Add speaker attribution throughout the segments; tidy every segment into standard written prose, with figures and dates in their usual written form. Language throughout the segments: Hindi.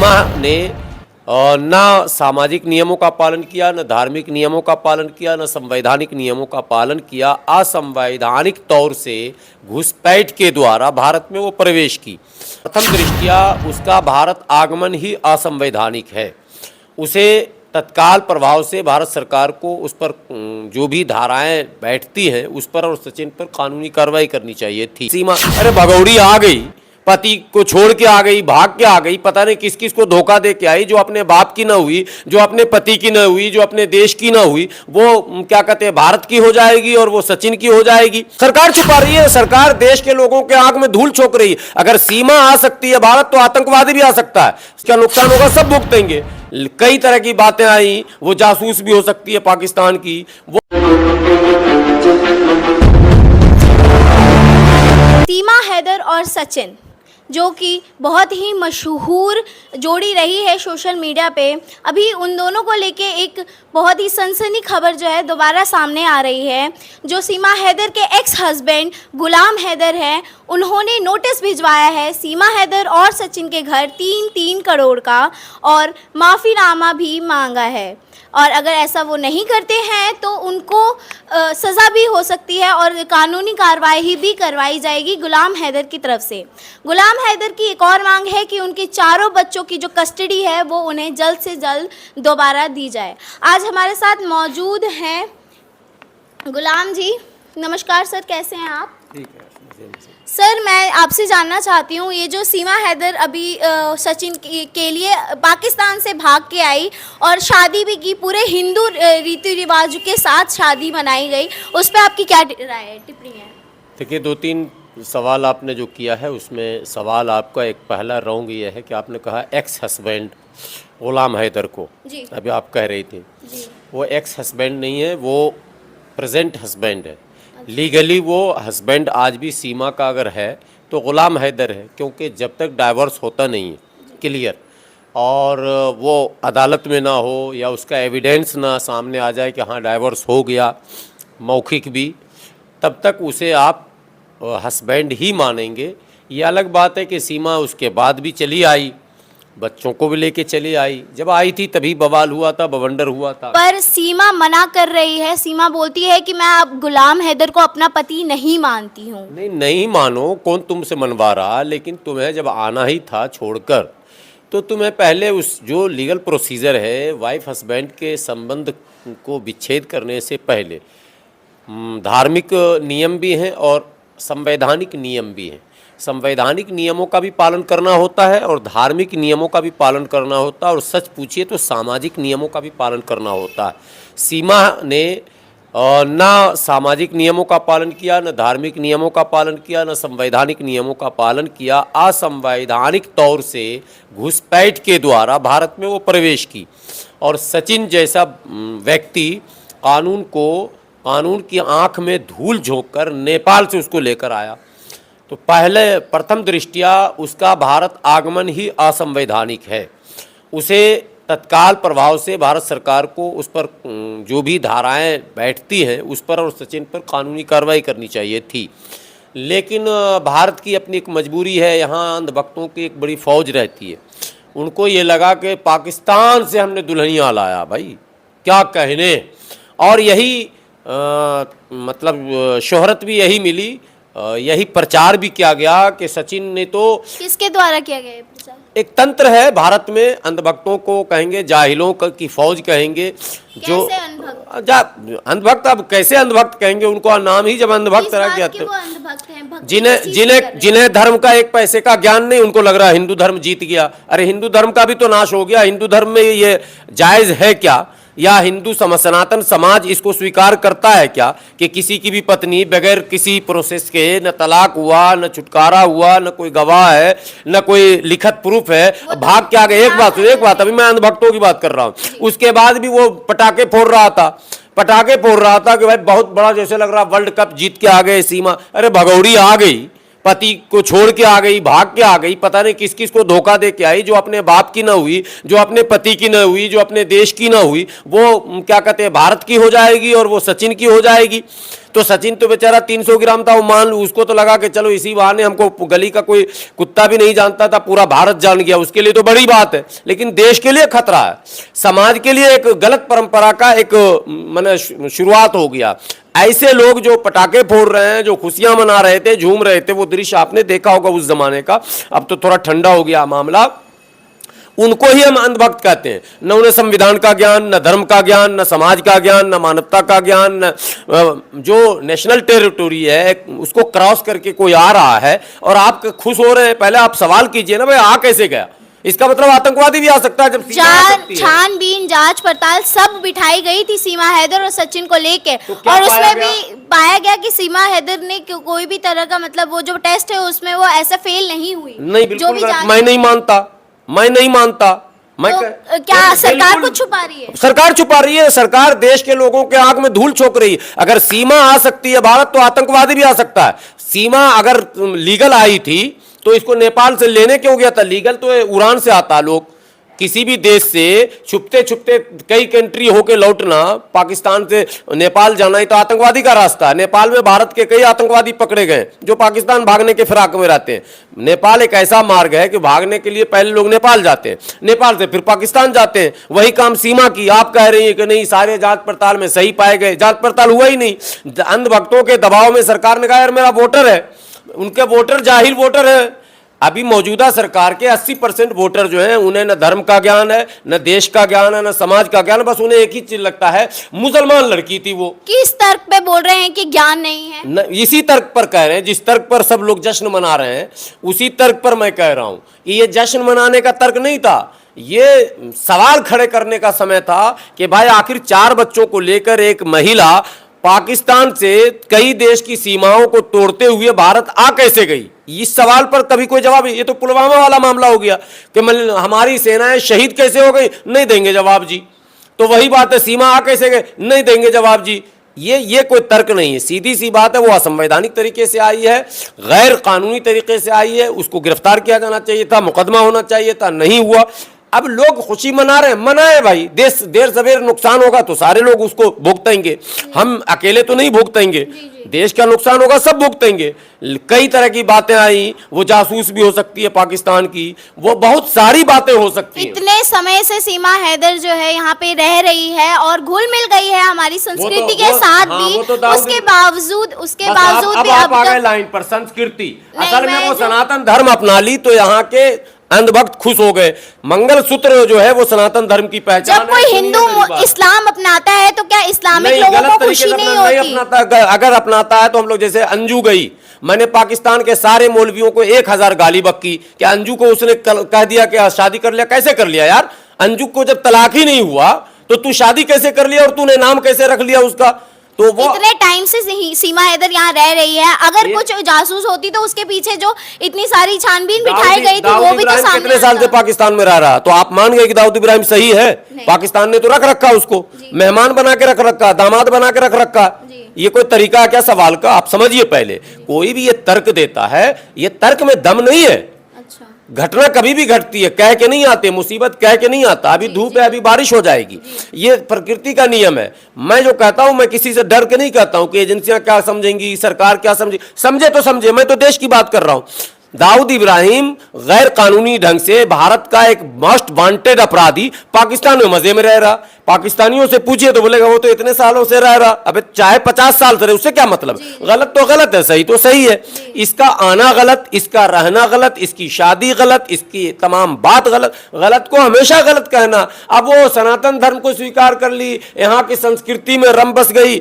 Speaker 1: सीमा ने न सामाजिक नियमों का पालन किया, न धार्मिक नियमों का पालन किया, न संवैधानिक नियमों का पालन किया। असंवैधानिक तौर से घुसपैठ के द्वारा भारत में वो प्रवेश की। प्रथम दृष्टया उसका भारत आगमन ही असंवैधानिक है। उसे तत्काल प्रभाव से भारत सरकार को उस पर जो भी धाराएं बैठती हैं उस पर और सचिन पर कानूनी कार्रवाई करनी चाहिए थी। सीमा अरे भगौड़ी आ गई, पति को छोड़ के आ गई, भाग के आ गई, पता नहीं किस किस को धोखा दे के आई, जो अपने बाप की ना हुई, जो अपने पति की ना हुई, जो अपने देश की ना हुई, वो क्या कहते हैं भारत की हो जाएगी और वो सचिन की हो जाएगी। सरकार छुपा रही है, सरकार देश के लोगों के आंख में धूल झोंक रही है। अगर सीमा आ सकती है भारत तो आतंकवादी भी आ सकता है, इसका नुकसान होगा सब भुगतेंगे। कई तरह की बातें आई, वो जासूस भी हो सकती है पाकिस्तान की। वो
Speaker 2: सीमा हैदर और सचिन जो कि बहुत ही मशहूर जोड़ी रही है सोशल मीडिया पे, अभी उन दोनों को लेके एक बहुत ही सनसनी खबर जो है दोबारा सामने आ रही है। जो सीमा हैदर के एक्स हस्बैंड गुलाम हैदर हैं, उन्होंने नोटिस भिजवाया है सीमा हैदर और सचिन के घर 3-3 करोड़ का, और माफ़ीनामा भी मांगा है। और अगर ऐसा वो नहीं करते हैं तो उनको सज़ा भी हो सकती है और कानूनी कार्रवाई भी करवाई जाएगी गुलाम हैदर की तरफ से। गुलाम हैदर की एक और मांग है कि उनके चारों बच्चों की जो कस्टडी है वो उन्हें जल्द से जल्द दोबारा दी जाए। आज हमारे साथ मौजूद हैं गुलाम जी। नमस्कार सर, कैसे हैं आप?
Speaker 1: ठीक है
Speaker 2: सर, मैं आपसे जानना चाहती हूँ, ये जो सीमा हैदर अभी सचिन के लिए पाकिस्तान से भाग के आई और शादी भी की, पूरे हिंदू रीति रिवाज के साथ शादी मनाई गई, उस पर आपकी क्या राय है, टिप्पणी है?
Speaker 1: देखिए, 2-3 सवाल आपने जो किया है उसमें सवाल आपका एक पहला रॉन्ग ये है कि आपने कहा एक्स हस्बैंड गुलाम हैदर को।
Speaker 2: जी।
Speaker 1: अभी आप कह रही थी
Speaker 2: जी।
Speaker 1: वो एक्स हस्बैंड नहीं है, वो प्रेजेंट हस्बैंड है। लीगली वो हस्बैंड आज भी सीमा का अगर है तो गुलाम हैदर है, क्योंकि जब तक डाइवोर्स होता नहीं है क्लियर और वो अदालत में ना हो या उसका एविडेंस ना सामने आ जाए कि हाँ डाइवोर्स हो गया मौखिक भी, तब तक उसे आप हस्बैंड ही मानेंगे। ये अलग बात है कि सीमा उसके बाद भी चली आई, बच्चों को भी लेके चली आई। जब आई थी तभी बवाल हुआ था, बवंडर हुआ था।
Speaker 2: पर सीमा मना कर रही है, सीमा बोलती है कि मैं अब गुलाम हैदर को अपना पति नहीं मानती हूँ।
Speaker 1: नहीं मानो, कौन तुमसे मनवा रहा, लेकिन तुम्हें जब आना ही था छोड़कर तो तुम्हें पहले उस जो लीगल प्रोसीजर है वाइफ हस्बैंड के संबंध को विच्छेद करने से पहले धार्मिक नियम भी हैं और संवैधानिक नियम भी हैं। संवैधानिक नियमों का भी पालन करना होता है और धार्मिक नियमों का भी पालन करना होता है, और सच पूछिए तो सामाजिक नियमों का भी पालन करना होता है। सीमा ने न सामाजिक नियमों का पालन किया, न धार्मिक नियमों का पालन किया, न संवैधानिक नियमों का पालन किया। असंवैधानिक तौर से घुसपैठ के द्वारा भारत में वो प्रवेश की, और सचिन जैसा व्यक्ति कानून की आंख में धूल झोंककर नेपाल से उसको लेकर आया। तो पहले प्रथम दृष्टया उसका भारत आगमन ही असंवैधानिक है। उसे तत्काल प्रभाव से भारत सरकार को उस पर जो भी धाराएं बैठती हैं उस पर और सचिन पर कानूनी कार्रवाई करनी चाहिए थी। लेकिन भारत की अपनी एक मजबूरी है, यहाँ अंधभक्तों की एक बड़ी फौज रहती है। उनको ये लगा कि पाकिस्तान से हमने दुल्हनिया लाया, भाई क्या कहने। और यही मतलब शोहरत भी यही मिली, यही प्रचार भी किया गया कि सचिन ने तो
Speaker 2: किसके द्वारा किया गया प्रचार? एक
Speaker 1: तंत्र है भारत में, अंधभक्तों को कहेंगे, जाहिलों की फौज कहेंगे। जो अंधभक्त, अब कैसे अंधभक्त कहेंगे, उनको नाम ही जब अंधभक्त रह गया तो जिन्हें धर्म का एक पैसे का ज्ञान नहीं, उनको लग रहा है हिंदू धर्म जीत गया। अरे हिंदू धर्म का भी तो नाश हो गया। हिंदू धर्म में ये जायज है क्या, या हिंदू सनातन समाज इसको स्वीकार करता है क्या कि किसी की भी पत्नी बगैर किसी प्रोसेस के न तलाक हुआ, न छुटकारा हुआ, न कोई गवाह है, न कोई लिखित प्रूफ है, भाग के आ गए। एक बात अभी मैं अंधभक्तों की बात कर रहा हूँ। उसके बाद भी वो पटाखे फोड़ रहा था कि भाई बहुत बड़ा जैसे लग रहा वर्ल्ड कप जीत के आ गए सीमा। अरे भगौड़ी आ गई, पति को छोड़ के आ गई, भाग के आ गई, पता नहीं किस किस को धोखा दे के आई, जो अपने बाप की ना हुई, जो अपने पति की ना हुई, जो अपने देश की ना हुई, वो क्या कहते हैं भारत की हो जाएगी और वो सचिन की हो जाएगी। तो सचिन तो बेचारा 300 ग्राम था, वो मान लो, उसको तो लगा के चलो इसी बहाने हमको गली का कोई कुत्ता भी नहीं जानता था, पूरा भारत जान गया, उसके लिए तो बड़ी बात है। लेकिन देश के लिए खतरा है, समाज के लिए एक गलत परंपरा का एक माने शुरुआत हो गया। ऐसे लोग जो पटाखे फोड़ रहे हैं, जो खुशियां मना रहे थे, झूम रहे थे, वो दृश्य आपने देखा होगा उस जमाने का। अब तो थोड़ा ठंडा हो गया मामला। उनको ही हम अंधभक्त कहते हैं। न उन्हें संविधान का ज्ञान, न धर्म का ज्ञान, न समाज का ज्ञान, न मानवता का ज्ञान, न जो नेशनल टेरिटोरी है उसको क्रॉस करके कोई आ रहा है और आप खुश हो रहे हैं। पहले आप सवाल कीजिए ना भाई, आ कैसे गया? इसका मतलब आतंकवादी भी आ सकता है जब
Speaker 2: छानबीन जांच पड़ताल सब बिठाई गई थी सीमा हैदर और सचिन को लेके,
Speaker 1: तो
Speaker 2: और उसमें भी पाया गया कि सीमा हैदर ने कोई भी तरह का मतलब वो जो टेस्ट है उसमें वो ऐसा फेल नहीं हुई।
Speaker 1: नहीं, बिल्कुल मैं नहीं मानता, मैं नहीं मानता।
Speaker 2: तो क्या सरकार कुछ छुपा रही है? सरकार
Speaker 1: छुपा रही है। सरकार देश के लोगों के आंख में धूल झोंक रही है। अगर सीमा आ सकती है भारत, तो आतंकवादी भी आ सकता है। सीमा अगर लीगल आई थी तो इसको नेपाल से लेने क्यों गया था? लीगल तो उड़ान से आता। लोग किसी भी देश से छुपते छुपते कई कंट्री होके लौटना, पाकिस्तान से नेपाल जाना, ही तो आतंकवादी का रास्ता है। नेपाल में भारत के कई आतंकवादी पकड़े गए जो पाकिस्तान भागने के फिराक में रहते हैं। नेपाल एक ऐसा मार्ग है कि भागने के लिए पहले लोग नेपाल जाते हैं, नेपाल से फिर पाकिस्तान जाते हैं। वही काम सीमा की आप कह रही है कि नहीं सारे जांच पड़ताल में सही पाए गए। जांच पड़ताल हुआ ही नहीं। अंधभक्तों के दबाव में सरकार ने कहा यार मेरा वोटर है, उनके वोटर जाहिल वोटर है। अभी मौजूदा सरकार के 80% वोटर जो हैं उन्हें न धर्म का ज्ञान है, न देश का ज्ञान है, न समाज का ज्ञान। बस उन्हें एक ही चीज लगता है, मुसलमान लड़की थी वो।
Speaker 2: किस तर्क पे बोल रहे हैं कि ज्ञान नहीं है?
Speaker 1: न, इसी तर्क पर कह रहे हैं जिस तर्क पर सब लोग जश्न मना रहे हैं, उसी तर्क पर मैं कह रहा हूं कि ये जश्न मनाने का तर्क नहीं था। ये सवाल खड़े करने का समय था कि भाई आखिर 4 बच्चों को लेकर एक महिला पाकिस्तान से कई देश की सीमाओं को तोड़ते हुए भारत आ कैसे गई? इस सवाल पर कभी कोई जवाब। ये तो पुलवामा वाला मामला हो गया कि हमारी सेनाएं शहीद कैसे हो गई, नहीं देंगे जवाब जी। तो वही बात है, सीमा आ कैसे गए, नहीं देंगे जवाब जी। ये कोई तर्क नहीं है, सीधी सी बात है। वो असंवैधानिक तरीके से आई है, गैर कानूनी तरीके से आई है, उसको गिरफ्तार किया जाना चाहिए था, मुकदमा होना चाहिए था, नहीं हुआ। अब लोग खुशी मना रहे हैं, मनाए भाई। देश देर सवेर नुकसान होगा तो सारे लोग उसको भुगतेंगे, हम अकेले तो नहीं भुगतेंगे। देश का नुकसान होगा सब भुगतेंगे। कई तरह की बातें आई, वो जासूस भी हो सकती है पाकिस्तान की, वो बहुत सारी बातें हो सकती हैं।
Speaker 2: इतने समय से सीमा हैदर जो है यहाँ पे रह रही है और घुल मिल गई है हमारी संस्कृति के साथ भी, उसके बावजूद भी
Speaker 1: आप आ गए लाइन पर संस्कृति। असल में वो सनातन धर्म अपना ली तो यहाँ के अंधभक्त खुश हो गए। मंगलसूत्र जो है वो सनातन धर्म की पहचान है।
Speaker 2: जब कोई हिंदू इस्लाम अपनाता है तो क्या इस्लामिक लोगों को खुशी नहीं होती?
Speaker 1: अपनाता, अगर अपनाता है तो हम लोग, जैसे अंजू गई, मैंने पाकिस्तान के सारे मौलवियों को 1000 गाली बक्की कि अंजू को उसने कह दिया कि शादी कर लिया। कैसे कर लिया यार? अंजू को जब तलाक ही नहीं हुआ तो तू शादी कैसे कर लिया और तूने नाम कैसे रख लिया उसका? तो वो
Speaker 2: इतने टाइम से सीमा हैदर यहाँ रह रही है, अगर कुछ जासूस होती तो उसके पीछे जो इतनी सारी छानबीन बिठाई गई थी वो भी तो सामने
Speaker 1: कितने साल से पाकिस्तान में रह रहा? तो आप मान गए कि दाऊद इब्राहिम सही है? पाकिस्तान ने तो रख रखा उसको, मेहमान बना के रख रखा, दामाद बना के रख रखा। ये कोई तरीका है क्या सवाल का? आप समझिए पहले, कोई भी ये तर्क देता है, ये तर्क में दम नहीं है। घटना कभी भी घटती है, कह के नहीं आते, मुसीबत कह के नहीं आता। अभी धूप है, अभी बारिश हो जाएगी, ये प्रकृति का नियम है। मैं जो कहता हूं, मैं किसी से डर के नहीं कहता हूं कि एजेंसियां क्या समझेंगी, सरकार क्या समझे। समझे तो समझे, मैं तो देश की बात कर रहा हूं। दाऊद इब्राहिम गैर कानूनी ढंग से भारत का एक मोस्ट वांटेड अपराधी पाकिस्तान में मजे में रह रहा। पाकिस्तानियों से पूछिए तो बोलेगा वो तो इतने सालों से रह रहा। अबे चाहे 50 साल से रहे, उससे क्या मतलब? गलत तो गलत है, सही तो सही है। इसका आना गलत, इसका रहना गलत, इसकी शादी गलत, इसकी तमाम बात गलत। गलत को हमेशा गलत कहना। अब वो सनातन धर्म को स्वीकार कर ली, यहाँ की संस्कृति में रम बस गई।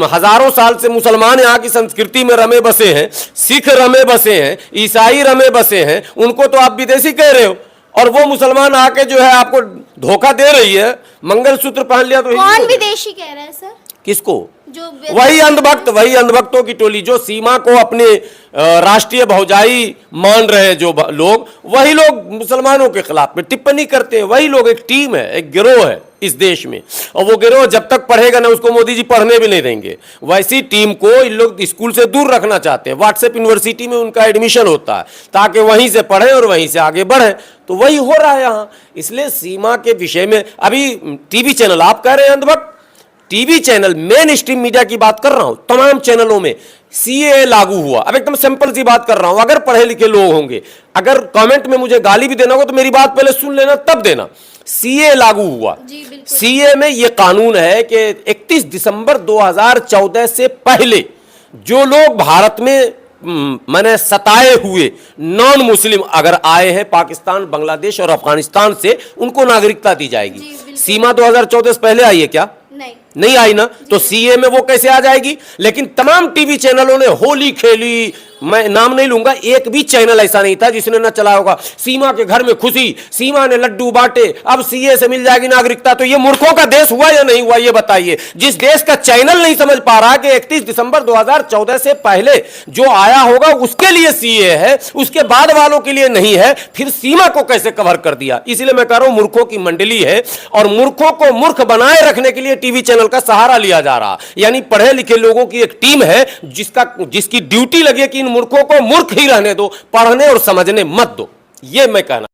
Speaker 1: हजारों साल से मुसलमान यहाँ की संस्कृति में रमे बसे हैं, सिख रमे बसे हैं, ईसाई रमे बसे हैं, उनको तो आप विदेशी कह रहे हो। और वो मुसलमान आके जो है आपको धोखा दे रही है, मंगलसूत्र पहन लिया तो
Speaker 2: कौन विदेशी कह रहा है सर?
Speaker 1: किसको?
Speaker 2: जो
Speaker 1: वही अंधभक्तों की टोली जो सीमा को अपने राष्ट्रीय भौजाई मान रहे हैं, जो लोग, वही लोग मुसलमानों के खिलाफ में टिप्पणी करते हैं। वही लोग, एक टीम है, एक गिरोह है। इस देश में, और वो गिरोह जब तक पढ़ेगा ना उसको मोदी जी पढ़ने भी नहीं देंगे। वैसी टीम को इन लोग स्कूल से दूर रखना चाहते हैं। व्हाट्सएप यूनिवर्सिटी में उनका एडमिशन होता है ताकि वहीं से पढ़ें और वहीं से आगे बढ़ें, तो वही हो रहा है यहाँ। इसलिए सीमा के विषय में अभी टीवी चैनल, आप कह रहे हैं अंधभक्त, TV channel, mainstream media की बात कर रहा हूं, तमाम चैनलों में सीए लागू हुआ। अब एकदम सिंपल सी बात कर रहा हूं, अगर पढ़े लिखे लोग होंगे, अगर कमेंट में मुझे गाली भी देना होगा तो मेरी बात पहले सुन लेना तब देना। सीए लागू हुआ। सीए में यह कानून है कि 31 दिसंबर 2014 से पहले जो लोग भारत में मैंने सताए हुए नॉन मुस्लिम अगर आए हैं पाकिस्तान, बांग्लादेश और अफगानिस्तान से, उनको नागरिकता दी जाएगी। सीमा 2014 से पहले आई है क्या? नहीं आई ना, तो सीए में वो कैसे आ जाएगी? लेकिन तमाम टीवी चैनलों ने होली खेली, मैं नाम नहीं लूंगा, एक भी चैनल ऐसा नहीं था जिसने न चलाया होगा सीमा के घर में खुशी, सीमा ने लड्डू बांटे, अब सीए से मिल जाएगी नागरिकता। तो ये मूर्खों का देश हुआ या नहीं हुआ, ये बताइए। जिस देश का चैनल नहीं समझ पा रहा कि 31 दिसंबर 2014 से पहले जो आया होगा उसके लिए सीए है, उसके बाद वालों के लिए नहीं है, फिर सीमा को कैसे कवर कर दिया? इसलिए मैं कह रहा हूं मूर्खों की मंडली है, और मूर्खों को मूर्ख बनाए रखने के लिए टीवी चैनल का सहारा लिया जा रहा। यानी पढ़े लिखे लोगों की एक टीम है जिसकी ड्यूटी लगी कि इन मूर्खों को मूर्ख ही रहने दो, पढ़ने और समझने मत दो। ये मैं कहना